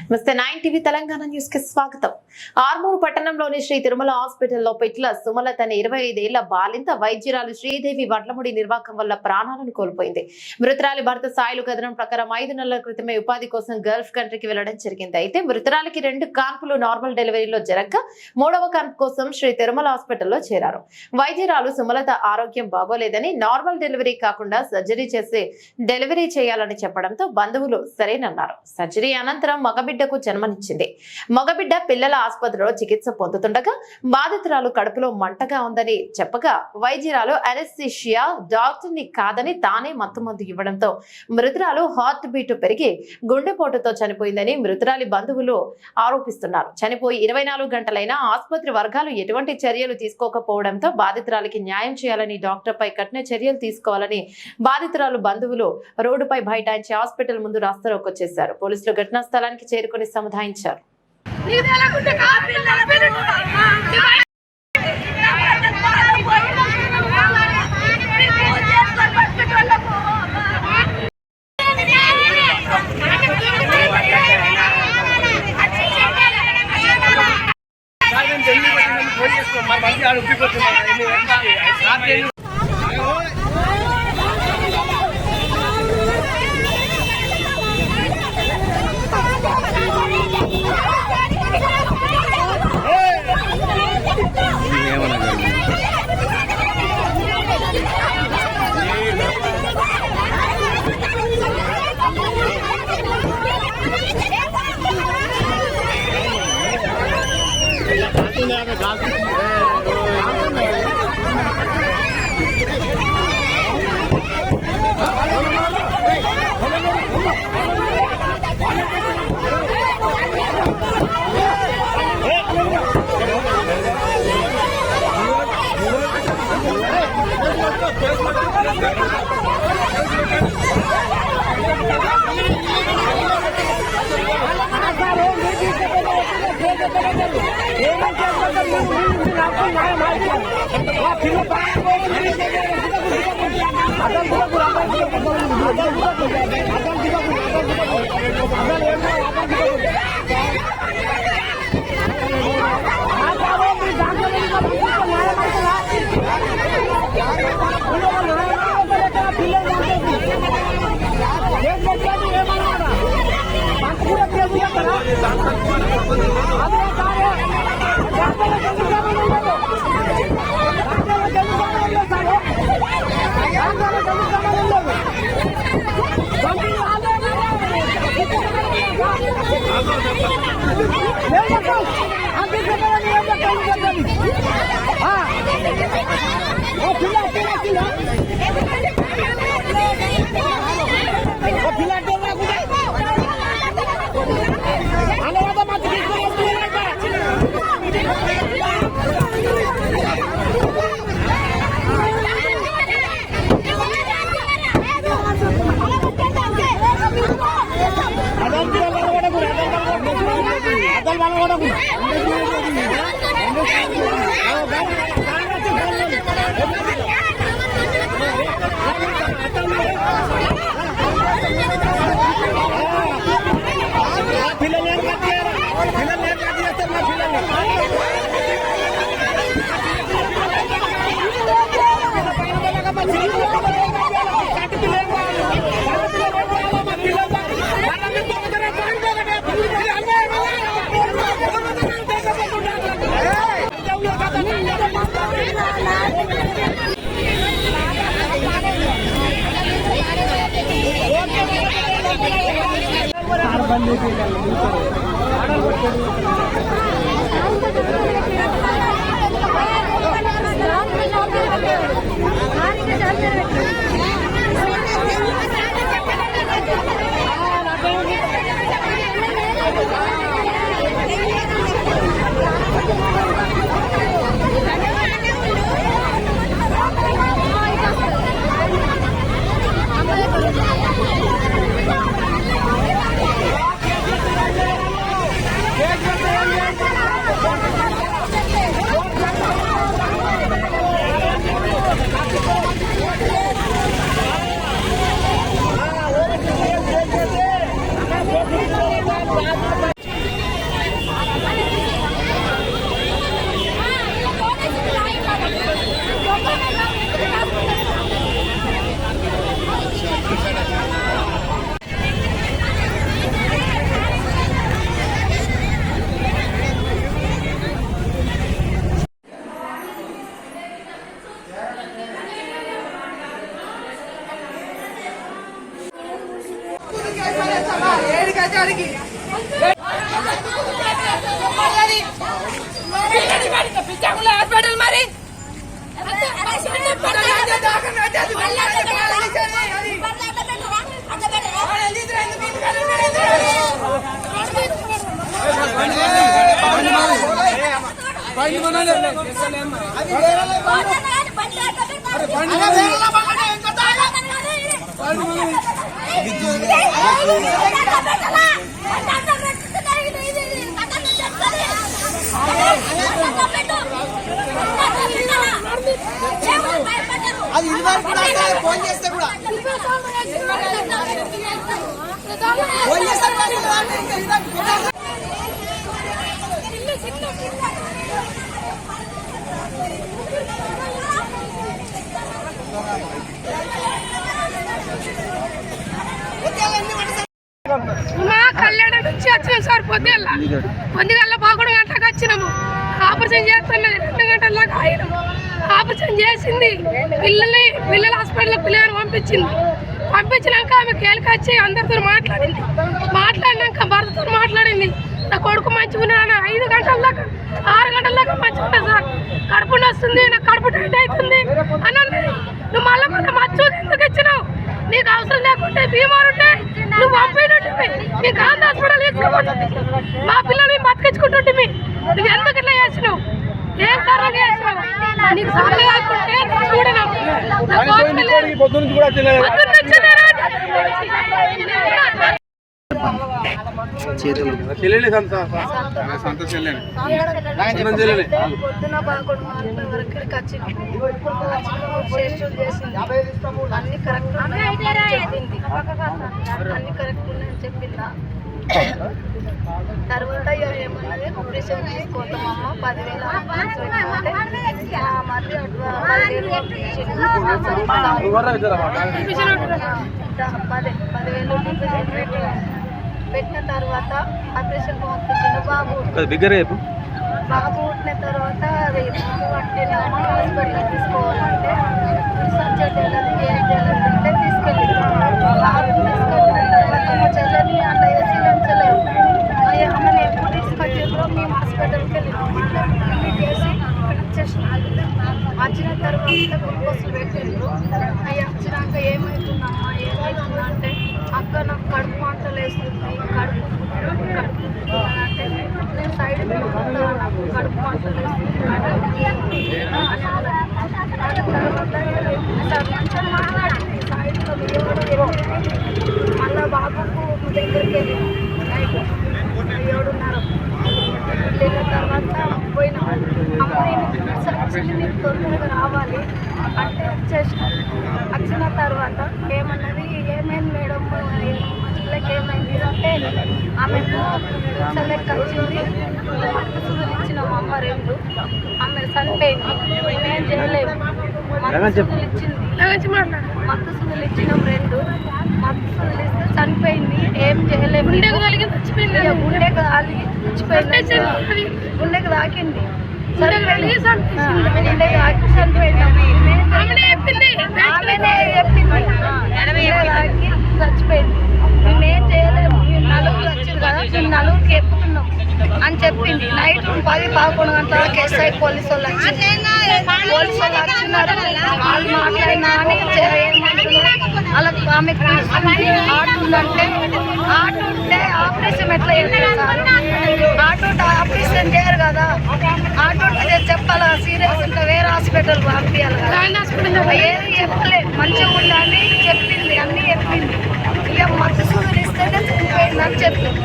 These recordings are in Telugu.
నమస్తే 9 టీవీ తెలంగాణ న్యూస్ కి స్వాగతం. ఆర్మూరు పట్టణంలోని శ్రీ తిరుమల హాస్పిటల్లో పెట్ల సుమలత అనే 25 ఏళ్ల బాలింత వైద్యురాలు శ్రీదేవి వడ్లముడి నిర్వాకం వల్ల ప్రాణాలను కోల్పోయింది. మృతురాలి భర్త సాయిలు కథనం ప్రకారం 5 నెలల క్రితమే ఉపాధి కోసం గల్ఫ్ కంట్రీకి వెళ్లడం జరిగింది. అయితే మృతురాలికి 2 కాన్పులు నార్మల్ డెలివరీలో జరగగా 3వ కాన్పు కోసం శ్రీ తిరుమల హాస్పిటల్లో చేరారు. వైద్యురాలు సుమలత ఆరోగ్యం బాగోలేదని నార్మల్ డెలివరీ కాకుండా సర్జరీ చేసి డెలివరీ చేయాలని చెప్పడంతో బంధువులు సరేనన్నారు. సర్జరీ అనంతరం మగబిడ్డకు జన్మనిచ్చింది. మగబిడ్డ పిల్లల ఆసుపత్రిలో చికిత్స పొందుతుండగా బాధితురాలు కడుపులో మంటగా ఉందని చెప్పగా వైద్యురాలు అనెస్థీషియా డాక్టర్ ని కాదని తానే మత్తుమందు ఇవ్వడంతో మృతురాలు హార్ట్ బీట్ పెరిగి గుండెపోటుతో చనిపోయిందని మృతురాలి బంధువులు ఆరోపిస్తున్నారు. చనిపోయి 24 గంటలైనా ఆసుపత్రి వర్గాలు ఎటువంటి చర్యలు తీసుకోకపోవడంతో బాధితురాలికి న్యాయం చేయాలని డాక్టర్ పై కఠిన చర్యలు తీసుకోవాలని బాధితురాలు బంధువులు రోడ్డుపై బైఠాయించి హాస్పిటల్ ముందు రాస్తారోకో చేశారు. పోలీసులు ఘటనా స్థలానికి చేరుకుని సమాధానించారు. హాస్పిటల్ మరి అది ఇదివరకు కూడా ఫోన్ చేస్తే కూడా ఫోన్ చేస్తారు మా కళ్యాణం నుంచి వచ్చినాం సార్ పొద్దుగల్లా 11 గంటలకు వచ్చినాము. ఆపరేషన్ చేస్తున్నది 2 గంటలకు అయినాము. ఆపరేషన్ చేసింది పిల్లల హాస్పిటల్ పిల్లలు పంపించినాక ఆమె కేలికొచ్చి అందరితో మాట్లాడినాక భర్తతో మాట్లాడింది. నా కొడుకు మంచిగా ఉన్నాను 5 గంటల దాకా 6 గంటల దాకా మంచిగా ఉన్నా సార్, కడుపు వస్తుంది, నాకు కడుపు టైట్ అవుతుంది అని అన్నది. నువ్వు మళ్ళీ మచ్చు ఎందుకు ఇచ్చినావు? నీకు అవసరం లేకుంటే బీమారు ఉంటే నువ్వు పంపినట్టు నీకు గాంధీ హాస్పిటల్ తీసుకుపోతుంది. మా పిల్లల్ని బతికించుకుంటుంటే నువ్వు ఎందుకు ఇట్లా చేసినావు? ఏం కారణంగా చేసినావు? నీకు సార్లు కాకుంటే చూడను చేతులు పొద్దున 11 వరకు ఇక్కడికి వచ్చినాము. అన్ని కరెక్ట్ చెప్పింది, అన్ని కరెక్ట్ ఉన్నాయని చెప్పిందా. తర్వాత ఏమన్నది ఆపరేషన్ చేసుకోతామమ్మ 10,000 అడ్వాన్స్ పెట్టుకుంటే మళ్ళీ 10,000 పెట్టిన తర్వాత ఆపరేషన్ పంపించిన బాబు పుట్టిన తర్వాత అది హాస్పిటల్ తీసుకోవాలంటే సర్జరీ ఏం చేయాలంటే తీసుకెళ్ళి తీసుకెళ్ళిన తర్వాత మా చెల్లెని అట్లా వేసి లంచలేదు. ఆమెను ఎప్పుడు తీసుకొచ్చేప్పుడు మేము హాస్పిటల్కి వెళ్ళి చేసి వచ్చిన తర్వాత గ్లూకోజులు పెట్టిండ్రు. అవి వచ్చినాక ఏమవుతుందమ్మా ఏమవుతుందా అంటే అక్క నాకు కడుపు మాటలు వేస్తుంది, కడుపు అంటే నేను సైడ్ నాకు కడుపు మాటలు వేస్తుంది సైడ్లో మళ్ళా బాబుకు దగ్గరికి వెళ్ళి నైట్ 7:30 వెళ్ళిన తర్వాత పోయినా అమ్మ నీకు తొందరగా రావాలి అంటే వచ్చిన తర్వాత ఏమన్నది ఏమైంది మేడం మా పిల్లకి ఏమైంది అంటే ఆమెకు సెలెక్ట్ వచ్చింది. మత్తుసులు ఇచ్చినాము అమ్మ 2, ఆమె చనిపోయింది. మేమేం చేయలేము. మత్తుసులు ఇచ్చింది, మత్తుసులు ఇచ్చినాం 2, మత్తుసులు ఇస్తే చనిపోయింది. ఏం చేయలేము. గుండెకు కలిగి చచ్చిపోయింది. గుండెకు కలిగి చచ్చిపోయింది. గుండెకు తాకింది. గుండెకు తాకి చనిపోయింది. చచ్చిపోయింది. మేమేం చేయలేము. మేము నలుగురు వచ్చింది కదా, మేము నలుగురికి ఎప్పుతున్నాం అని చెప్పింది. నైట్ 10-11 గంటలకు ఎస్ఐ పోలీసు వాళ్ళు వచ్చినారు. వాళ్ళు మాట్లాడినా అని అలా ఆమెకు ఆటుందంటే ఆటుంటే ఆపరేషన్ ఎట్లా చేస్తారు సార్? ఆటుంటే ఆపరేషన్ చేయరు కదా. ఆటుంటే చెప్పాలా సీరియస్ ఉంటే వేరే హాస్పిటల్ పంపించాలి కదా. ఏది చెప్పలేదు, మంచిగా ఉండాలి చెప్పింది, అన్నీ చెప్పింది. ఇక మత్తు సూదులు ఇస్తేనే చనిపోయిందని చెప్పింది.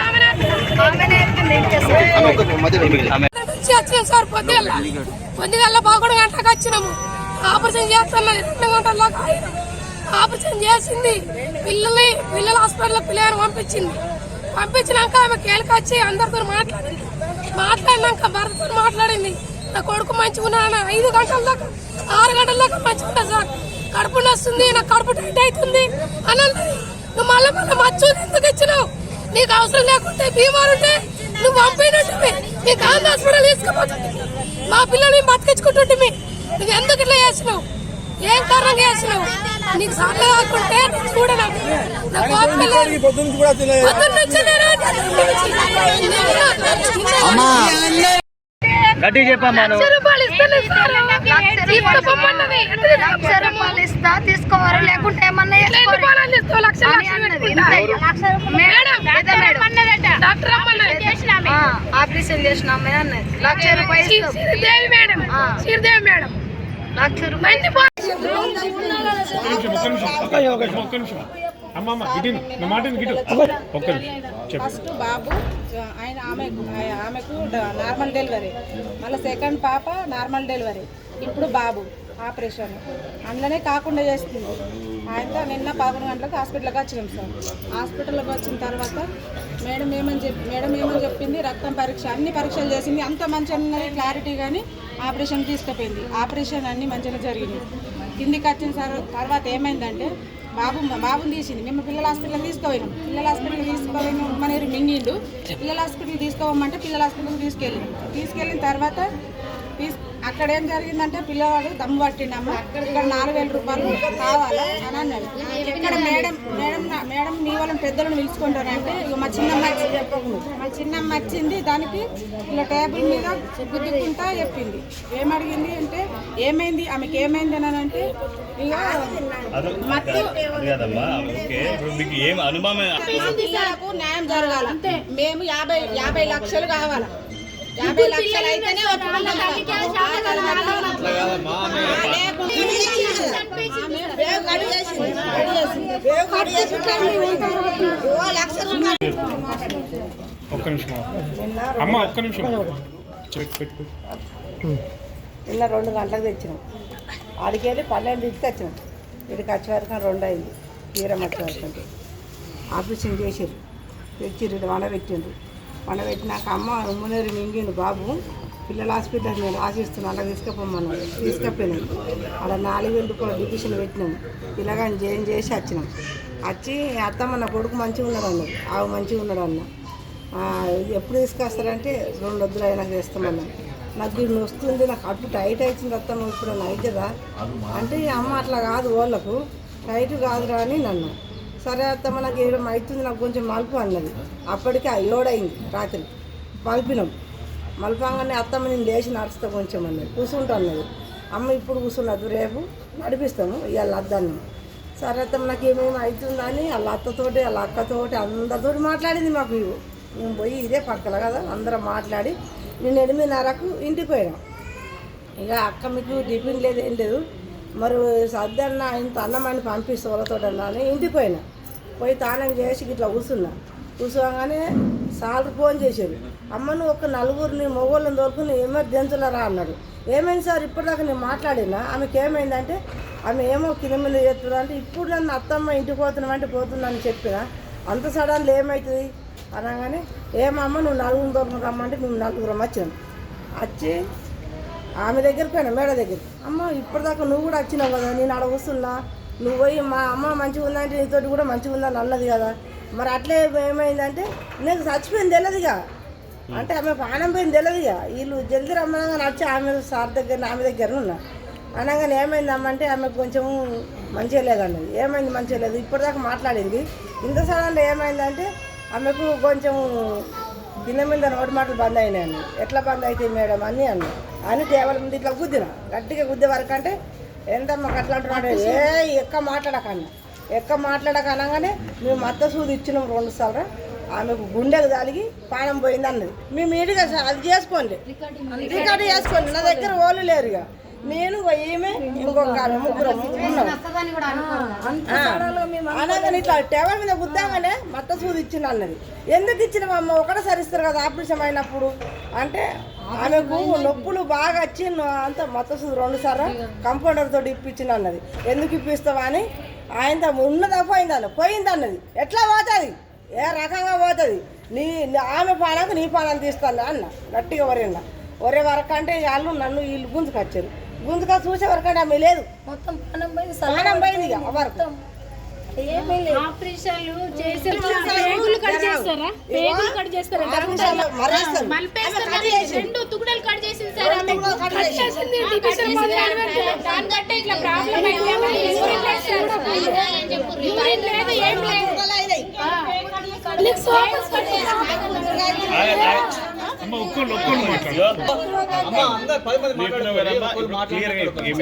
ఆమెనే చెప్పింది. ఏం చేస్తారు సార్? పొద్దుగల్లా 11 గంటలకు వచ్చినాము. ఆపరేషన్ చేస్తున్నది 2 గంటల దాకా అయినాము. ఆపరేషన్ చేసింది పిల్లల హాస్పిటల్ పిల్లలు పంపించినాక ఆమె కేలికొచ్చి అందరితో మాట్లాడినాక భర్తతో మాట్లాడింది. నా కొడుకు మంచిగా ఉన్నాను 5 గంటల దాకా 6 గంటల దాకా మంచిగా ఉంటా సార్, కడుపు వస్తుంది, నాకు కడుపు టైట్ అవుతుంది అని అన్నది. నువ్వు మళ్ళీ మచ్చు ఎందుకు ఇచ్చినావు? నీకు అవసరం లేకుంటే బీమారు ఉంటే నువ్వు పంపినట్టు నీకు గాంధీ హాస్పిటల్ తీసుకుపోతుంది. మా పిల్లల్ని బతికించుకుంటుంటే నువ్వు ఎందుకు ఇట్లా చేసినావు? ఏం కారణంగా చేసినావు? నీకు సాట కాకుంటే చూడను నా కోపం లేదు. పొద్దున్న నుంచి గట్టి చెప్పమ్మా నువ్వు. 1,00,000 రూపాయలు ఇస్తాను సార్. తీసుకోమన్నది. 1,00,000 రూపాయలు ఇస్తా తీసుకోవాలి లేకుంటే ఏమన్నా ఎన్ని పాలన చేస్తావు? లక్షలు పెట్టుకుంటా. డాక్టర్ అమ్మన్నది. ఆపరేషన్ చేసిన అమ్మాయి అన్నది 1,00,000 రూపాయలు ఇస్తాం. శ్రీదేవి మేడం, శ్రీదేవి మేడం 1,00,000 రూపాయలు ఒక్క నిమిషం అమ్మమ్మ ఇటు నా మాట గిటు ఒక్క నిమిషం చెప్పు. ఫస్ట్ బాబు ఆమెకు నార్మల్ డెలివరీ, మళ్ళీ సెకండ్ పాప నార్మల్ డెలివరీ, ఇప్పుడు బాబు ఆపరేషన్ అందులోనే కాకుండా చేస్తుంది. ఆయనతో నిన్న 11 గంటలకు హాస్పిటల్కి వచ్చినాం సార్. హాస్పిటల్కి వచ్చిన తర్వాత మేడం ఏమని చెప్పింది, రక్తం పరీక్ష అన్ని పరీక్షలు చేసింది, అంత మంచిగా ఉన్నది క్లారిటీ, కానీ ఆపరేషన్ తీసుకుపోయింది. ఆపరేషన్ అన్నీ మంచిగా జరిగింది. కిందికి వచ్చిన తర్వాత ఏమైందంటే బాబుని తీసింది. మేము పిల్లల హాస్పిటల్కి తీసుకుపోయినాం. పిల్లల హాస్పిటల్కి తీసుకుపోయినాం మన మింగిండు. పిల్లల హాస్పిటల్కి తీసుకోమంటే పిల్లల హాస్పిటల్కి తీసుకెళ్ళిన తర్వాత అక్కడ ఏం జరిగిందంటే పిల్లవాడు దమ్ము పట్టిండమ్మ, ఇక్కడ 4,000 రూపాయలు కావాలా అని అన్నాడు. ఇక్కడ మేడం మీ వాళ్ళని పెద్దలను పిలుచుకుంటారంటే ఇక మా చిన్నమ్మ వచ్చింది. దానికి ఇలా టేబుల్ మీద గుద్దుకుంటా చెప్పింది. ఏమడిగింది అంటే ఏమైంది ఆమెకి ఏమైంది అని అంటే ఇక మత్తు పిల్లలకు న్యాయం జరగాలి. మేము 50 లక్షలు కావాలా, 50 లక్షలు అయితేనే ఒక్క నిమిషం అమ్మ ఒక్క నిమిషం పెట్టు. నిన్న 2 గంటలకు తెచ్చినాం. ఆడికెళ్ళి 12కి వచ్చినాం. ఇక్కడికి వచ్చే వరకు 2 అయింది. తీరం వచ్చే వరకు ఆపరేషన్ చేసారు. తెచ్చిర్రు వనబెట్టినాక అమ్మ ఉమ్మనేరు మింగిండు బాబు. పిల్లల హాస్పిటల్ నేను రాసిస్తున్నాను, అలా తీసుకుపోమన్నాను. తీసుకుపోయినాం. అలా 4,000 రూపాయలు డిపిషన్ పెట్టినాము. పిల్లగాని చేసి వచ్చినాం. వచ్చి అత్తమ్మ నా కొడుకు మంచిగా ఉన్నాడు అన్నది, ఆవు మంచిగా ఉన్నాడు అన్న. ఎప్పుడు తీసుకొస్తారంటే 2 వద్దులు అయినాక చేస్తామన్నాను. నాకు ఇది వస్తుంది, నాకు అటు టైట్ అవుతుంది అత్తమ్మ, ఇప్పుడు అవుతుందా అంటే అమ్మ అట్లా కాదు, వాళ్ళకు టైట్ కాదురా అని నన్ను. సరే అత్తమ్మ నాకు ఏదో అవుతుంది, నాకు కొంచెం మలుపు అన్నది. అప్పటికి 7 అయింది రాత్రి. మలిపినాం. మలపంగానే అత్తమ్మ నేను లేచి నడుస్తా కొంచెం అన్నది. కూర్చుంటా అన్నది. అమ్మ ఇప్పుడు కూర్చున్నది, రేపు నడిపిస్తాము ఇవాళ అద్దన్నాం. సరే అత్తమ్మ నాకు ఏమేమి అవుతుందని వాళ్ళ అత్తతోటి వాళ్ళ అక్కతోటి అందరితోటి మాట్లాడింది. మాకు మేము పోయి ఇదే పక్కల కదా అందరం మాట్లాడి నేను 8:30కు ఇంటికి పోయినా. ఇక అక్క మీకు టిఫిన్ లేదు ఏం లేదు, మరి సర్దన్న ఇంత అన్నమని పంపిస్తే వాళ్ళతోటన్నా అని ఇంటికి పోయినా. పోయి తానం చేసి ఇట్లా కూర్చోగానే సార్లు ఫోన్ చేశారు. అమ్మ నువ్వు ఒక 4 మొగోళ్ళని దొరుకుని ఎమర్జెన్సీలో రా అన్నాడు. ఏమైంది సార్ ఇప్పటిదాకా నేను మాట్లాడినా, ఆమెకి ఏమైందంటే ఆమె ఏమో కింద మీద చేస్తుందా అంటే ఇప్పుడు నన్ను అత్తమ్మ ఇంటికి పోతున్నామంటే పోతుందని చెప్పిన. అంత సడన్లో ఏమవుతుంది అనగానే ఏమమ్మ నువ్వు 4 దొరకు రమ్మంటే మేము 4 వచ్చినాం. వచ్చి ఆమె దగ్గరికి పోయినా, మేడ దగ్గర. అమ్మ ఇప్పటిదాకా నువ్వు కూడా వచ్చినావు కదా, నేను ఆడ వస్తున్నా, నువ్వు పోయి మా అమ్మ మంచిగా ఉందంటే నీతోటి కూడా మంచిగా ఉందని అన్నది కదా, మరి అట్లే ఏమైందంటే నీకు చచ్చిపోయింది తెలియదుగా అంటే ఆమె ప్రాణం పోయింది తెలియదుగా. వీళ్ళు జల్దీ రమ్మనగా నచ్చి ఆమె సార్ దగ్గర ఆమె దగ్గర ఉన్నా అనగానే ఏమైందమ్మంటే ఆమెకు కొంచెం మంచిగా లేదన్నది. ఏమైంది మంచిగా లేదు ఇప్పటిదాకా మాట్లాడింది. ఇంత సడన్లో ఏమైందంటే ఆమెకు కొంచెం కింద మీద నోటి మాటలు బంద్ అయినాయి. ఎట్లా బంద్ అవుతాయి మేడం అని టేబుల్ ముందు ఇట్లా గుద్దిన, గట్టిగా గుద్దే వరకు అంటే ఎంతమ్మా అట్లా అంటున్నాడు. ఎక్క మాట్లాడక అనగానే మేము మత్త సూది ఇచ్చినాం 2 సార్లు. ఆమెకు గుండెకు దాలిగి పానం పోయింది అన్నది. మేము ఇడిగా అది చేసుకోండి, రికార్డు చేసుకోండి, నా దగ్గర ఓళ్ళు లేరు. ఇక నేను ఈమె ఇంకొక ఆమె ముగ్గురం ఉన్నాం. అనగానే ఇట్లా టేబుల్ మీద గుద్దాగానే మత్త సూది ఇచ్చిన అన్నది. ఎందుకు ఇచ్చినామమ్మ ఒకటేసారి ఇస్తారు కదా ఆపరేషన్ అయినప్పుడు అంటే ఆమెకు నొప్పులు బాగా వచ్చి అంత మత్త సూది 2 సార్లు కంపౌండర్ తోటి ఇప్పించిన అన్నది. ఎందుకు ఇప్పిస్తావా అని ఆయనతో ఉన్నదా పోయింది అన్నది. ఎట్లా పోతుంది, ఏ రకంగా పోతుంది, ఆమె పాలకు నీ పాలను తీస్తాను అన్న గట్టిగా ఒరే వరకు అంటే వాళ్ళు నన్ను వీళ్ళు గుంజుకొచ్చారు. చూసే వరకు అంటే ఆమె లేదు, మొత్తం ప్రాణం పోయింది ఇక వరకు. కట్టేసింది డివిజన్ మంది అమ్మ ఒక్కళ్ళు మాట్లాడు అమ్మ అందరు 10 మంది మాట్లాడుతున్నారు.